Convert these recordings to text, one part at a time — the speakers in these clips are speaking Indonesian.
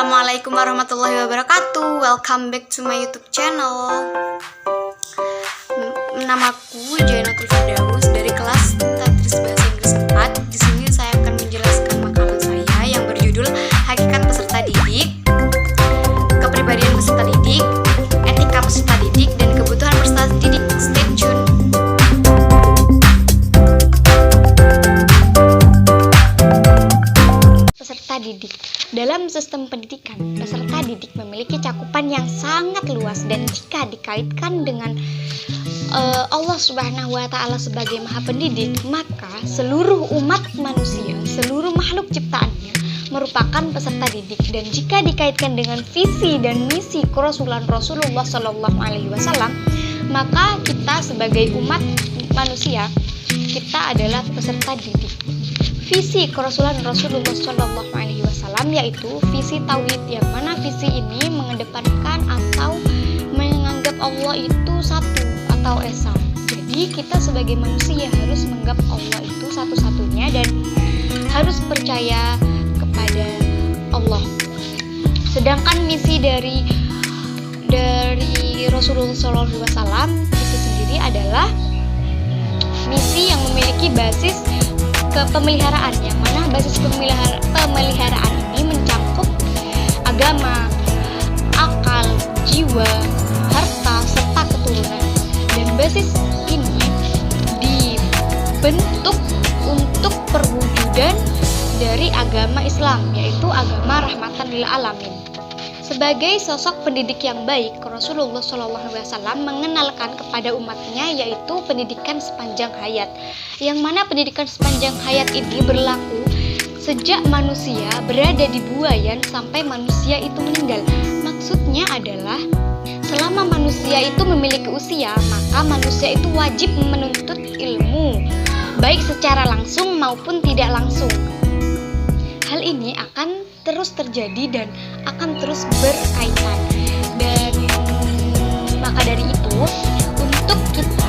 Assalamualaikum warahmatullahi wabarakatuh. Welcome back to my YouTube channel. Namaku Jainatul Firdaus dari kelas Tadris Bahasa Inggris 4. Di sini saya akan menjelaskan makalah saya yang berjudul Hakikat Peserta Didik, Kepribadian Peserta Didik, Etika Peserta Didik, dan Kebutuhan Peserta Didik. Stay tune. Peserta didik. Dalam sistem pendidikan, peserta didik memiliki cakupan yang sangat luas, dan jika dikaitkan dengan Allah Subhanahu wa Ta'ala sebagai Maha Pendidik, maka seluruh umat manusia, seluruh makhluk ciptaannya merupakan peserta didik. Dan jika dikaitkan dengan visi dan misi kerasulan Rasulullah Shallallahu Alaihi Wasallam, maka kita sebagai umat manusia, kita adalah peserta didik. Visi kerasulan Rasulullah Shallallahu Alaihi Wasallam yaitu visi tauhid, yang mana visi ini mengedepankan atau menganggap Allah itu satu atau esa. Jadi kita sebagai manusia harus menganggap Allah itu satu-satunya dan harus percaya kepada Allah. Sedangkan misi dari Rasulullah Shallallahu Alaihi Wasallam itu sendiri adalah misi yang memiliki basis kepemeliharaan, yang mana basis pemeliharaan ini mencakup agama, akal, jiwa, harta, serta keturunan. Dan basis ini dibentuk untuk perwujudan dari agama Islam, yaitu agama rahmatan lil alamin. Sebagai sosok pendidik yang baik, Rasulullah SAW mengenalkan kepada umatnya yaitu pendidikan sepanjang hayat, yang mana pendidikan sepanjang hayat ini berlaku sejak manusia berada di buayan sampai manusia itu meninggal. Maksudnya adalah selama manusia itu memiliki usia, maka manusia itu wajib menuntut ilmu, baik secara langsung maupun tidak langsung. Hal ini akan terus terjadi dan akan terus berkaitan. Dan maka dari itu, untuk kita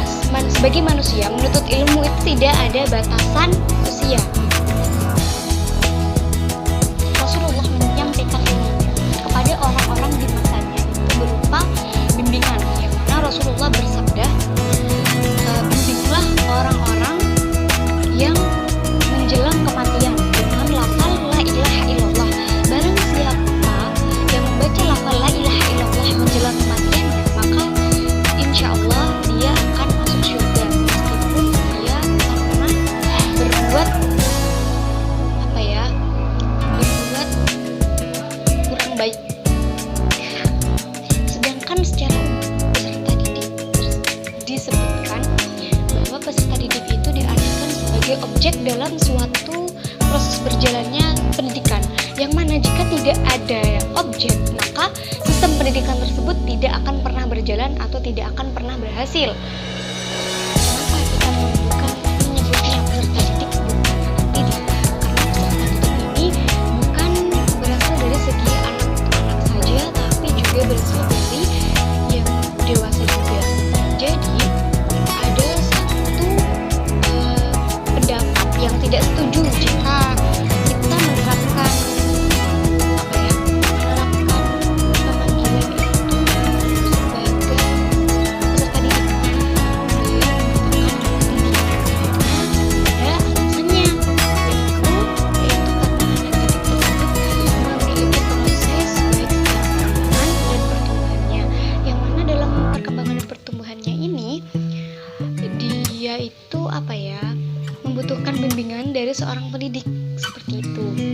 sebagai manusia menuntut ilmu itu tidak ada batasan usia. Rasulullah menyampaikan ini kepada orang-orang di masanya itu berupa bimbingan, yang mana Rasulullah bersabda, bimbinglah orang-orang yang menjelang kematian dengan lafal la ilaha illallah. Barang siapa yang membaca lafal la ilaha illallah menjelang kematian, maka insya Allah dia akan masuk surga, meskipun dia pernah berbuat kurang baik. Sedangkan secara peserta didik disebutkan bahwa peserta didik itu diartikan sebagai objek dalam suatu proses berjalannya pendidikan, yang mana jika tidak ada objek, maka sistem pendidikan tersebut tidak akan pernah berjalan atau tidak akan pernah berhasil. Kenapa kita menyebutnya peserta didik bukan anak didik? Karena peserta didik ini bukan berasal dari segi anak-anak saja, tapi juga berasal dari yang dewasa juga. Jadi ada satu pendapat yang tidak setuju jika kita menerapkan pemanggilan itu sebagai peserta didik. Dia merupakan anak didik. Ada alasannya, yaitu karena anak didik tersebut memiliki proses baik perkembangan dan pertumbuhannya, yang mana dalam perkembangan dan pertumbuhannya ini dia itu membutuhkan bimbingan dari seorang pendidik, seperti itu.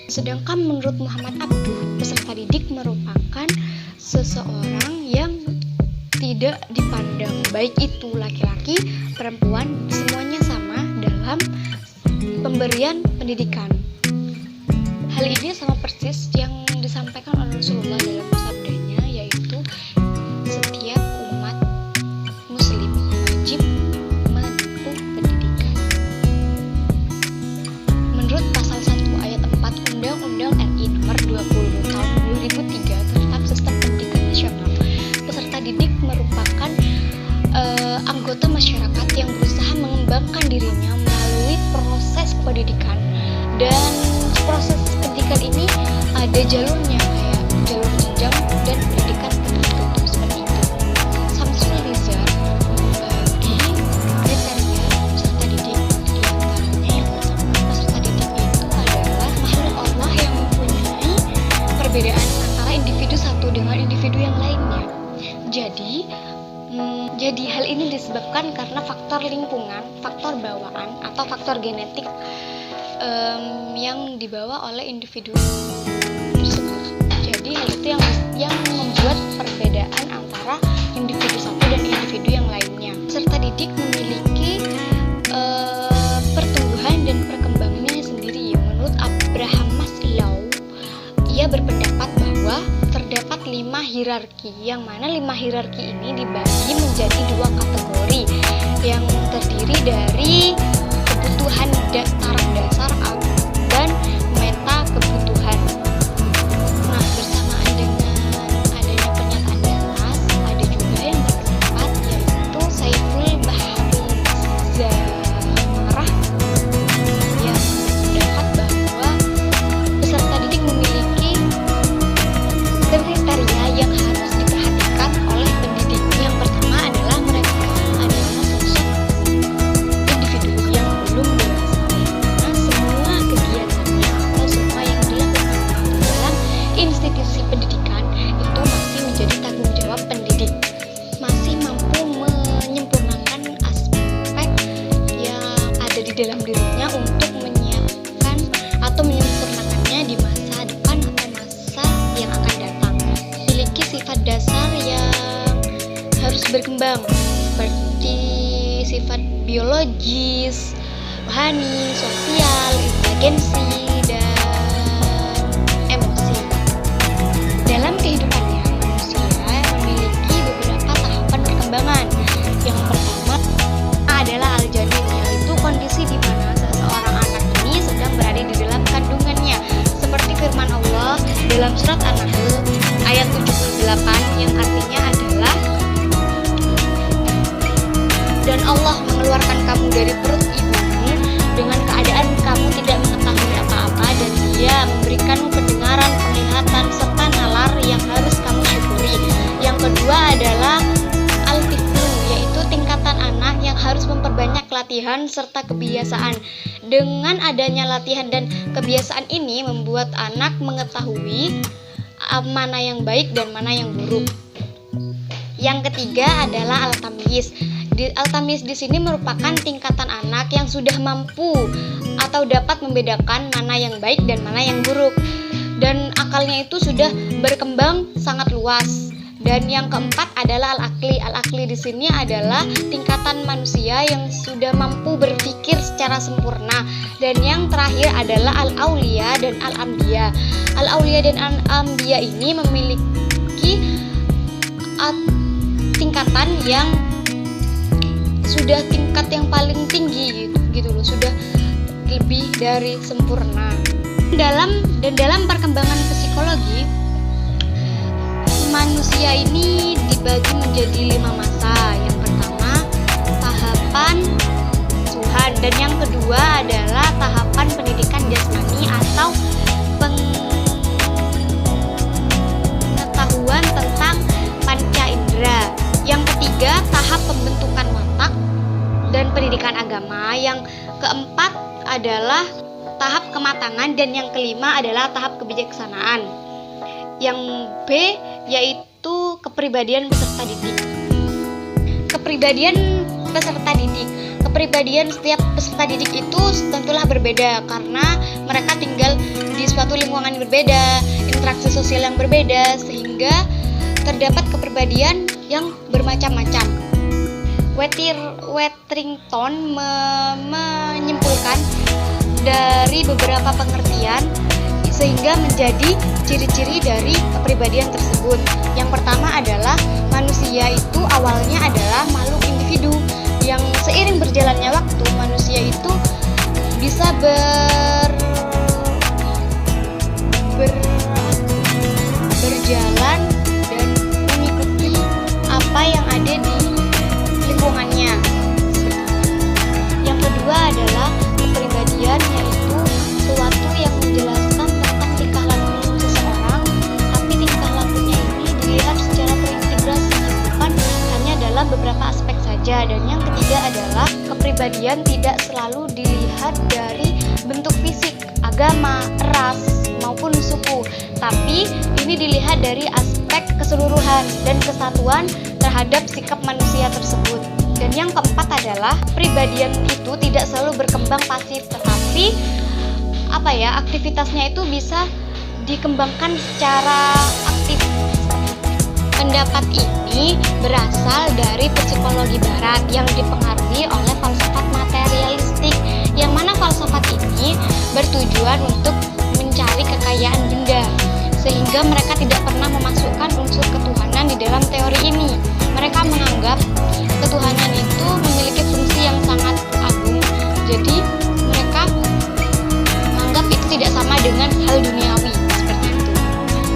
Sedangkan menurut Muhammad Abduh, peserta didik merupakan seseorang yang tidak dipandang baik itu laki-laki, perempuan, semuanya sama dalam pemberian pendidikan. Hal ini sama persis yang disampaikan oleh Rasulullah dalam sabdanya, yaitu setiap umat muslim wajib menempuh pendidikan. Menurut pasal 1 ayat 4 Undang-Undang RI Nomor 20 Tahun 2003 tentang Sistem Pendidikan Nasional, peserta didik merupakan anggota masyarakat yang berusaha mengembangkan dirinya melalui proses pendidikan. Dan proses pendidikan ini ada jalurnya, kayak Jadi hal ini disebabkan karena faktor lingkungan, faktor bawaan atau faktor genetik yang dibawa oleh individu tersebut. Jadi hal itu yang membuat perbedaan antara individu satu dan individu yang lainnya. Peserta didik memiliki pertumbuhan dan perkembangannya sendiri. Menurut Abraham Maslow, ia berpendapat bahwa terdapat 5 hierarki, yang mana 5 hierarki ini dibagi menjadi 2 kategori yang terdiri dari kebutuhan taraf dasar dan meta kebutuhan. Nah, bersamaan dengan adanya pernyataan Dallas, ada juga yang berpendapat yaitu Saiful Bahri Zamarah yang berpendapat bahwa peserta didik memiliki kriteria yang harus diperhatikan oleh pendidik. Yang pertama adalah mereka adalah sosok individu yang belum dewasa, karena semua kegiatannya atau semua yang dilakukan dalam institusi pendidikan itu masih menjadi tanggung jawab pendidik, masih mampu menyempurnakan aspek yang ada di dalam dirinya untuk menyiapkan atau menyempurnakannya di masa depan atau masa yang akan datang. Memiliki sifat dasar yang harus berkembang seperti sifat biologis, rohani, sosial, inteligensi, dan emosi. Dalam kehidupannya, manusia memiliki beberapa tahapan perkembangan. Yang pertama adalah al-janin, yaitu kondisi di mana seseorang anak ini sedang berada di dalam kandungannya, seperti firman Allah dalam surat An-Nahl ayat 78 yang artinya adalah, dan Allah mengeluarkan kamu dari perut ibumu dengan keadaan kamu tidak mengetahui apa-apa, dan Dia memberikanmu pendengaran, penglihatan, serta nalar yang harus kamu syukuri. Yang kedua adalah al-tiflu, yaitu tingkatan anak yang harus memperbanyak latihan serta kebiasaan. Dengan adanya latihan dan kebiasaan ini membuat anak mengetahui mana yang baik dan mana yang buruk. Yang ketiga adalah al-tamyiz. Al-tamyiz di sini merupakan tingkatan anak yang sudah mampu atau dapat membedakan mana yang baik dan mana yang buruk, dan akalnya itu sudah berkembang sangat luas. Dan yang keempat adalah al-akli. Al-akli di sini adalah tingkatan manusia yang sudah mampu berpikir secara sempurna. Dan yang terakhir adalah al-aulia dan al-ambiya. Al-aulia dan al-ambiya ini memiliki tingkatan yang sudah tingkat yang paling tinggi gitu loh, sudah lebih dari sempurna. Dalam perkembangan psikologi, manusia ini dibagi menjadi 5 masa. Yang pertama tahapan Tuhan, dan yang kedua adalah tahapan pendidikan jasmani atau pengetahuan tentang panca indera. Yang ketiga tahap pembentukan watak dan pendidikan agama. Yang keempat adalah tahap kematangan, dan yang kelima adalah tahap kebijaksanaan. Yang B yaitu kepribadian peserta didik. Kepribadian peserta didik. Kepribadian setiap peserta didik itu tentulah berbeda karena mereka tinggal di suatu lingkungan yang berbeda, interaksi sosial yang berbeda, sehingga terdapat kepribadian yang bermacam-macam. Wetrington menyimpulkan dari beberapa pengertian sehingga menjadi ciri-ciri dari kepribadian tersebut. Yang pertama adalah manusia itu awalnya adalah makhluk individu yang seiring berjalannya waktu manusia itu bisa berjalan dan mengikuti apa yang ada di lingkungannya. Yang kedua adalah kepribadian, yaitu suatu yang menjelaskan tentang tingkah laku seseorang, tapi tingkah lakunya ini dilihat secara terintegrasi, bukan hanya dalam beberapa aspek saja. Dan yang ketiga adalah kepribadian tidak selalu dilihat dari bentuk fisik, agama, ras, maupun suku, tapi ini dilihat dari aspek keseluruhan dan kesatuan terhadap sikap manusia tersebut. Dan yang keempat adalah kepribadian itu tidak selalu berkembang pasif, tetapi aktivitasnya itu bisa dikembangkan secara aktif. Pendapat ini berasal dari psikologi barat yang dipengaruhi oleh falsafat materialistik, yang mana falsafat ini bertujuan untuk mencari kekayaan benda, sehingga mereka tidak pernah memasukkan unsur ketuhanan di dalam teori ini. Mereka menganggap ketuhanan itu memiliki fungsi yang sangat agung, jadi mereka menganggap itu tidak sama dengan hal duniawi seperti itu.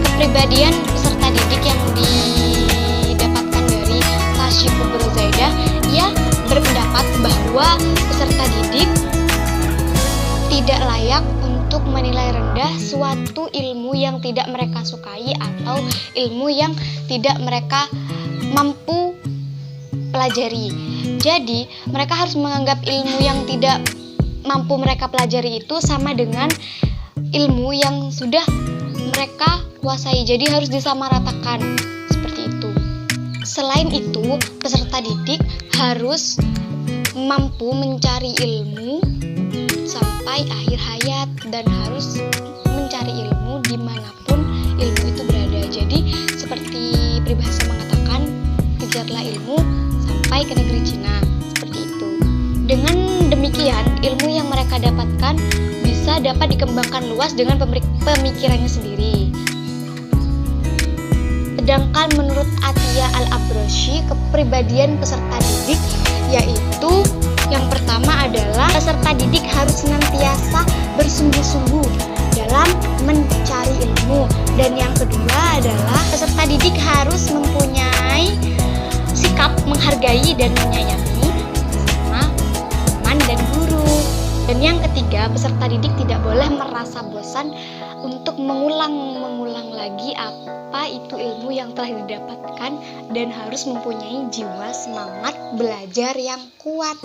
Kepribadian peserta didik yang didapatkan dari Kashif Zaidah, ia berpendapat bahwa peserta didik tidak layak untuk menilai rendah suatu ilmu yang tidak mereka sukai atau ilmu yang tidak mereka mampu pelajari. Jadi, mereka harus menganggap ilmu yang tidak mampu mereka pelajari itu sama dengan ilmu yang sudah mereka kuasai. Jadi harus disamaratakan seperti itu. Selain itu, peserta didik harus mampu mencari ilmu sampai akhir hayat dan harus mencari ilmu dimanapun ilmu itu berada. Jadi seperti peribahasa mengatakan, kejarlah ilmu sampai ke negeri Cina, seperti itu. Dengan demikian, ilmu yang mereka dapatkan bisa dapat dikembangkan luas dengan pemikirannya sendiri. Sedangkan menurut Atiyah Al-Abrashi, kepribadian peserta didik yaitu yang pertama adalah peserta didik harus senantiasa bersungguh-sungguh dalam mencari ilmu, dan yang kedua adalah peserta didik harus mempunyai sikap menghargai dan menyayangi sesama teman dan guru. Dan yang ketiga, peserta didik tidak boleh merasa bosan untuk mengulang lagi apa itu ilmu yang telah didapatkan dan harus mempunyai jiwa semangat belajar yang kuat.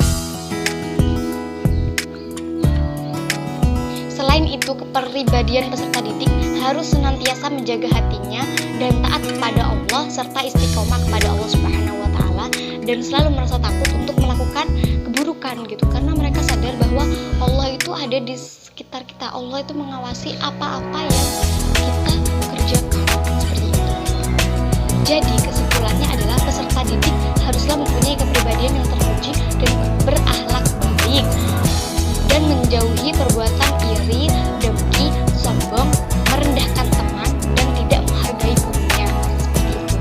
Selain itu, kepribadian peserta didik harus senantiasa menjaga hatinya dan taat kepada Allah serta istiqomah kepada Allah Subhanahu wa taala, dan selalu merasa takut untuk melakukan keburukan gitu, karena mereka sadar bahwa Allah itu ada di sekitar kita. Allah itu mengawasi apa-apa yang kita kerjakan seperti itu. Jadi kesimpulannya adalah peserta didik haruslah mempunyai kepribadian yang terpuji dan berakhlak baik, dan menjauhi perbuatan iri, dengki, sombong, merendahkan teman, dan tidak menghargai gurunya. Seperti itu.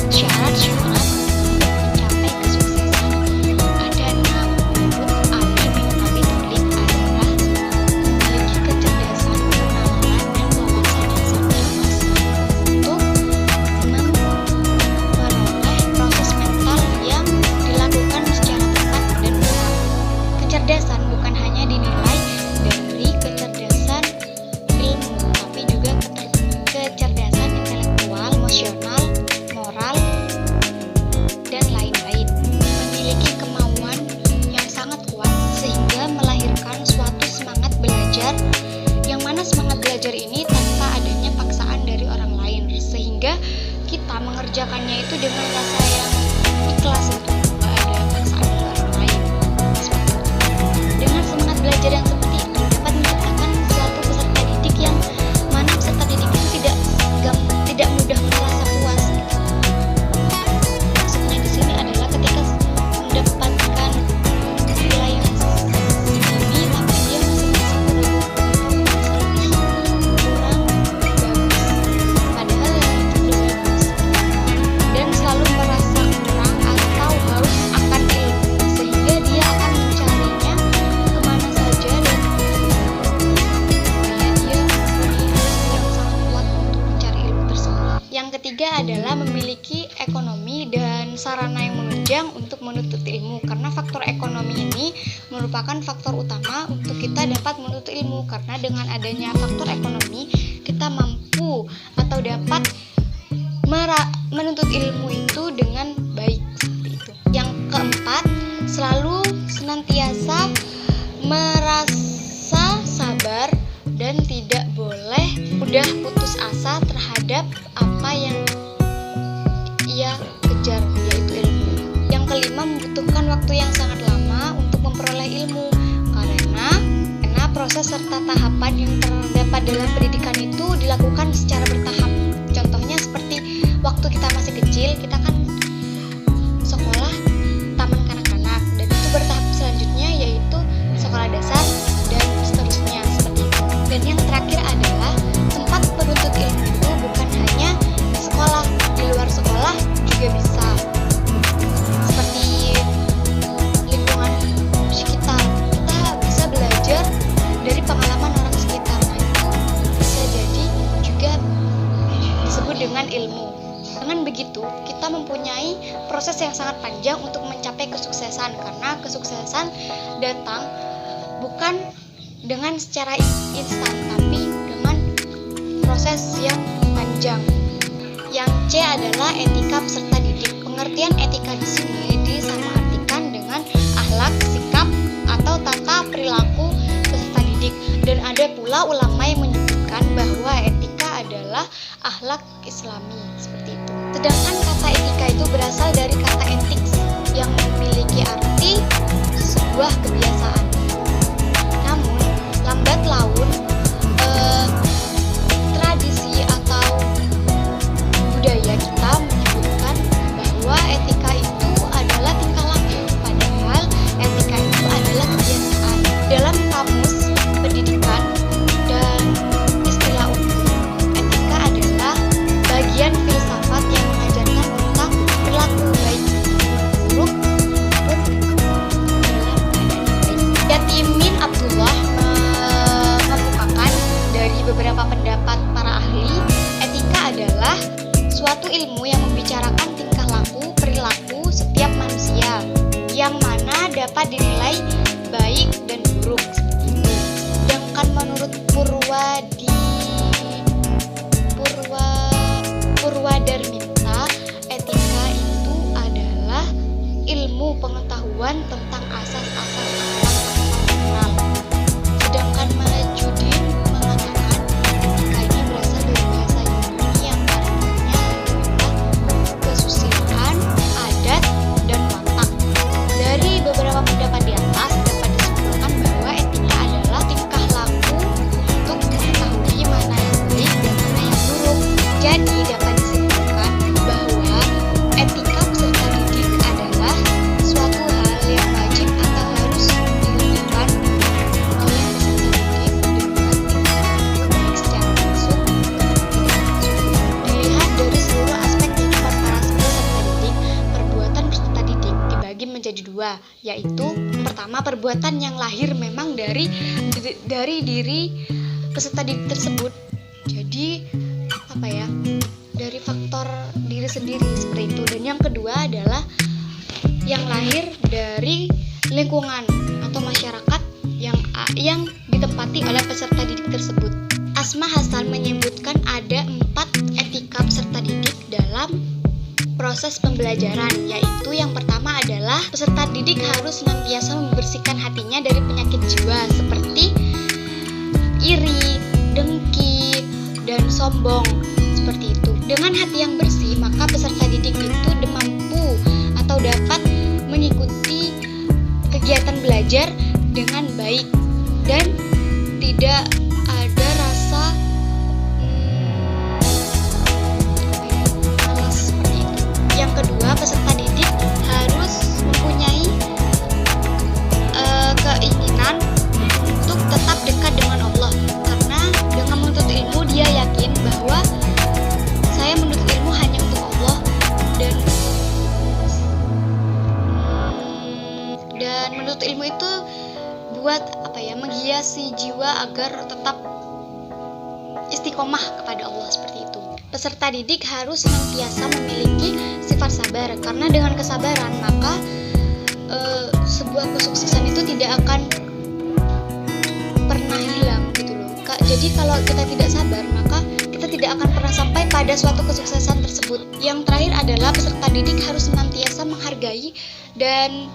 Syarat-syarat untuk mencapai kesuksesan ada 6 menurut Ali bin Abi Thalib adalah memiliki kecerdasan, kenalan, dan wawasan yang sangat luas untuk memperoleh proses mental yang dilakukan secara tepat dan benar. Kecerdasan bukan hanya dinilai dari kecerdasan ilmu, tapi juga kecerdasan intelektual, emosional, moral, dan lain-lain. Memiliki kemauan yang sangat kuat sehingga melahirkan suatu semangat belajar, yang mana semangat belajar ini tanpa adanya paksaan dari orang lain, sehingga kita mengerjakannya itu dengan rasa yang ikhlas gitu, nggak ada paksaan dari orang lain. Dengan semangat belajar yang seperti itu dapat menciptakan suatu peserta didik yang mana peserta didik itu tidak mudah merasa puas gitu. Maksudnya di sini adalah ketika mendapatkan nilai yang segini tapi dia masih kurang bagus, padahal itu udah bagus, dan selalu merasa kurang atau haus akan ilmu, sehingga dia akan mencarinya kemana saja, dan supaya dia mempunyai alasan yang sangat kuat untuk mencari ilmu tersebut. Yang ketiga adalah memiliki ekonomi dan sarana yang menunjang untuk menuntut ilmu, karena faktor ekonomi ini merupakan faktor utama untuk kita dapat menuntut ilmu, karena dengan adanya faktor ekonomi kita mampu atau dapat menuntut ilmu itu dengan baik seperti itu. Yang keempat, selalu senantiasa merasa sabar dan tidak boleh mudah putus asa terhadap apa yang serta tahapan yang terdapat dalam pendidikan itu dilakukan secara bertahap. Contohnya seperti waktu kita masih kecil, kita kan sekolah taman kanak-kanak, dan itu bertahap selanjutnya yaitu sekolah dasar dan seterusnya seperti itu. Dan yang terakhir adalah tempat penuntut ilmu itu bukan hanya di sekolah, di luar sekolah juga bisa. Seperti lingkungan sekitar, kita bisa belajar dari pengalaman orang sekitar. Nah, itu bisa jadi juga disebut dengan ilmu. Dengan begitu, kita mempunyai proses yang sangat panjang untuk mencapai kesuksesan, karena kesuksesan datang bukan dengan secara instan, tapi dengan proses yang panjang. Yang C adalah etika peserta didik. Pengertian etika di sini disamaartikan dengan akhlak, sikap, atau tata perilaku peserta didik. Dan ada pula ulama yang menyebutkan bahwa etika adalah akhlak Islami, seperti itu. Sedangkan kata etika itu berasal dari kata ethics yang memiliki arti sebuah kebiasaan. Namun, lambat laun tradisi atau budaya kita menyebutkan bahwa etika itu adalah tingkah laku, padahal etika itu adalah kebiasaan. Dalam kamus pendidikan dan istilah umum, etika adalah bagian filsafat yang mengajarkan tentang perilaku baik buruk maupun dalam keadaan baik. Yatimin Abdullah mengemukakan dari beberapa pendapat para ahli, etika adalah suatu ilmu yang membicarakan tingkah laku, perilaku setiap manusia, yang mana dapat dinilai baik dan buruk. Sedangkan menurut Purwadarminta, etika itu adalah ilmu pengetahuan tentang asas-asas akhlak atau moral. Sedangkan Majudin mengatakan etika ini berasal dari bahasa Yunani yang artinya adalah kesusilaan, adat, dan watak. Dari beberapa pendapat di atas dapat disimpulkan bahwa etika adalah tingkah laku untuk mengetahui mana yang baik dan mana yang buruk. Jadi dapat disimpulkan bahwa etika peserta didik adalah suatu hal yang wajib atau harus dilakukan oleh peserta didik dengan tingkah laku baik secara langsung maupun tidak langsung. Dilihat dari seluruh aspek kehidupan para peserta didik, perbuatan peserta didik dibagi menjadi dua, yaitu pertama, perbuatan yang lahir memang dari diri peserta didik tersebut. Jadi dari faktor diri sendiri seperti itu. Dan yang kedua adalah yang lahir dari lingkungan atau masyarakat yang ditempati oleh peserta didik tersebut. Asma Hasan menyebutkan ada 4 etika peserta didik dalam proses pembelajaran, yaitu yang pertama adalah peserta didik harus senantiasa membersihkan hatinya dari penyakit jiwa seperti iri, dengki, dan sombong, seperti itu. Dengan hati yang bersih, maka peserta didik itu mampu atau dapat mengikuti kegiatan belajar dengan baik dan tidak ada rasa malas, seperti itu. Yang kedua, peserta didik harus mempunyai keinginan untuk tetap dekat dengan Allah, karena dengan menuntut ilmu dia yakin bahwa saya menuntut ilmu hanya untuk Allah, dan menuntut ilmu itu buat menghiasi jiwa agar tetap istiqomah kepada Allah, seperti itu. Peserta didik harus senantiasa memiliki sifat sabar, karena dengan kesabaran maka sebuah kesuksesan itu tidak akan pernah hilang gitu loh. Jadi kalau kita tidak sabar, maka kita tidak akan pernah sampai pada suatu kesuksesan tersebut. Yang terakhir adalah peserta didik harus senantiasa menghargai dan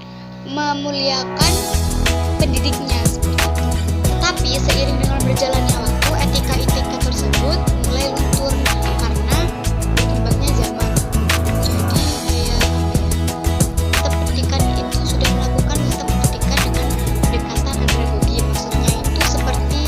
memuliakan pendidiknya, seperti itu. Tetapi seiring dengan berjalannya waktu, etika-etika tersebut mulai luntur karena berkembangnya zaman. Jadi sistem pendidikan itu sudah melakukan sistem pendidikan dengan pendekatan andragogi. Maksudnya itu seperti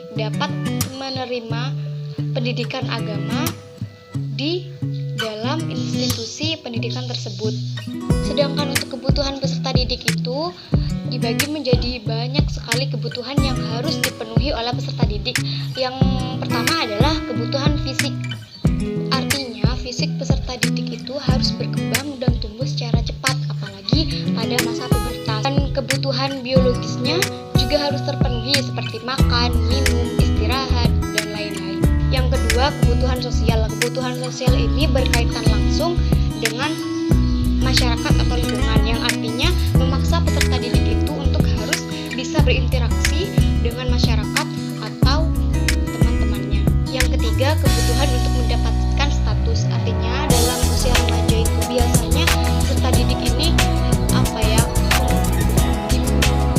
didik dapat menerima pendidikan agama di dalam institusi pendidikan tersebut. Sedangkan untuk kebutuhan peserta didik itu dibagi menjadi banyak sekali kebutuhan yang harus dipenuhi oleh peserta didik. Yang pertama adalah kebutuhan fisik. Artinya, fisik peserta didik itu harus berkembang dan tumbuh secara cepat, apalagi pada masa pubertas. Dan kebutuhan biologisnya juga harus terpenuhi seperti makan, minum, istirahat, dan lain-lain. Yang kedua, kebutuhan sosial. Kebutuhan sosial ini berkaitan langsung dengan masyarakat atau lingkungan, yang artinya memaksa peserta didik itu untuk harus bisa berinteraksi dengan masyarakat atau teman-temannya. Yang ketiga, kebutuhan untuk mendapatkan status. Artinya dalam usia remaja itu biasanya peserta didik ini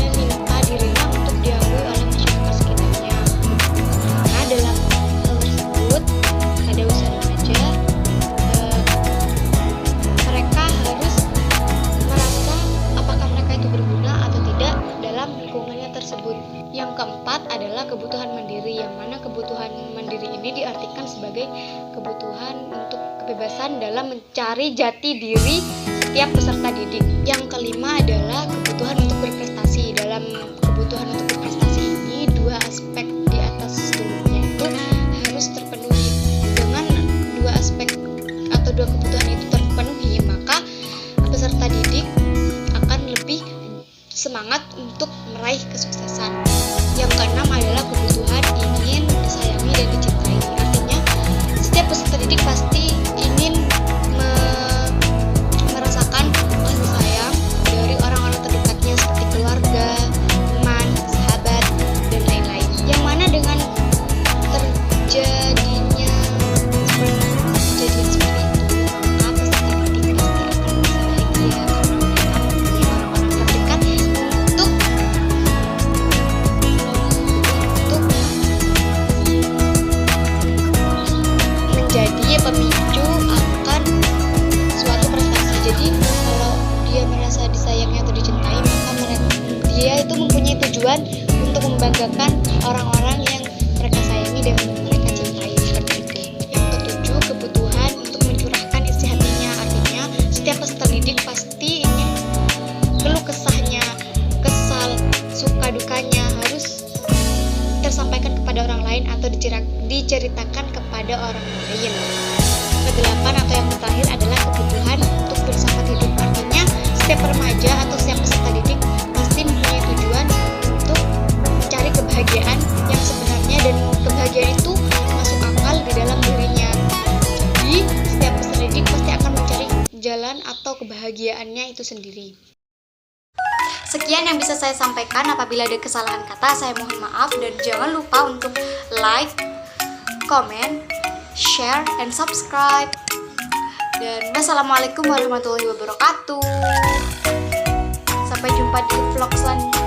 meminta dirinya untuk diakui oleh masyarakat sekitarnya. Nah, dalam hal tersebut pada usia remaja mereka harus merasa apakah mereka itu berguna atau tidak dalam lingkungannya tersebut. Yang keempat adalah kebutuhan mandiri, yang mana kebutuhan mandiri ini diartikan sebagai kebutuhan untuk kebebasan dalam mencari jati diri setiap peserta didik. Yang kelima adalah kebutuhan untuk berprestasi. Dalam kebutuhan untuk berprestasi ini, dua aspek di atas sebelumnya itu harus terpenuhi. Dengan dua aspek atau dua kebutuhan itu terpenuhi, maka peserta didik akan lebih semangat untuk meraih kesuksesan. Yang keenam adalah kebutuhan ingin disayangi dan dicintai. Artinya, setiap peserta didik pasti ingin merasakan kasih sayang dari orang-orang terdekatnya seperti keluarga, teman, sahabat, dan lain-lain. Yang mana dengan terjadinya kejadian seperti itu, maka peserta didik pasti akan merasa bahagia karena mereka mempunyai orang-orang terdekat untuk menjadi pemicu akan suatu prestasi. Jadi kalau dia merasa disayangi atau dicintai, maka dia itu mempunyai tujuan untuk membanggakan orang-orang yang mereka sayangi dan mereka cintai, seperti itu. Yang ketujuh, kebutuhan untuk mencurahkan isi hatinya. Artinya, setiap peserta didik pasti ingin keluh kesahnya, kesal, suka dukanya harus tersampaikan kepada orang lain atau diceritakan kepada orang lain. Kedelapan atau yang terakhir adalah kebutuhan untuk filsafat hidup. Artinya, setiap remaja atau setiap peserta didik pasti mempunyai tujuan untuk mencari kebahagiaan yang sebenarnya, dan kebahagiaan itu masuk akal di dalam dirinya. Jadi, setiap peserta didik pasti akan mencari jalan atau kebahagiaannya itu sendiri. Sekian yang bisa saya sampaikan. Apabila ada kesalahan kata, saya mohon maaf, dan jangan lupa untuk like, comment, share, and subscribe. Dan wassalamualaikum warahmatullahi wabarakatuh. Sampai jumpa di vlog selanjutnya.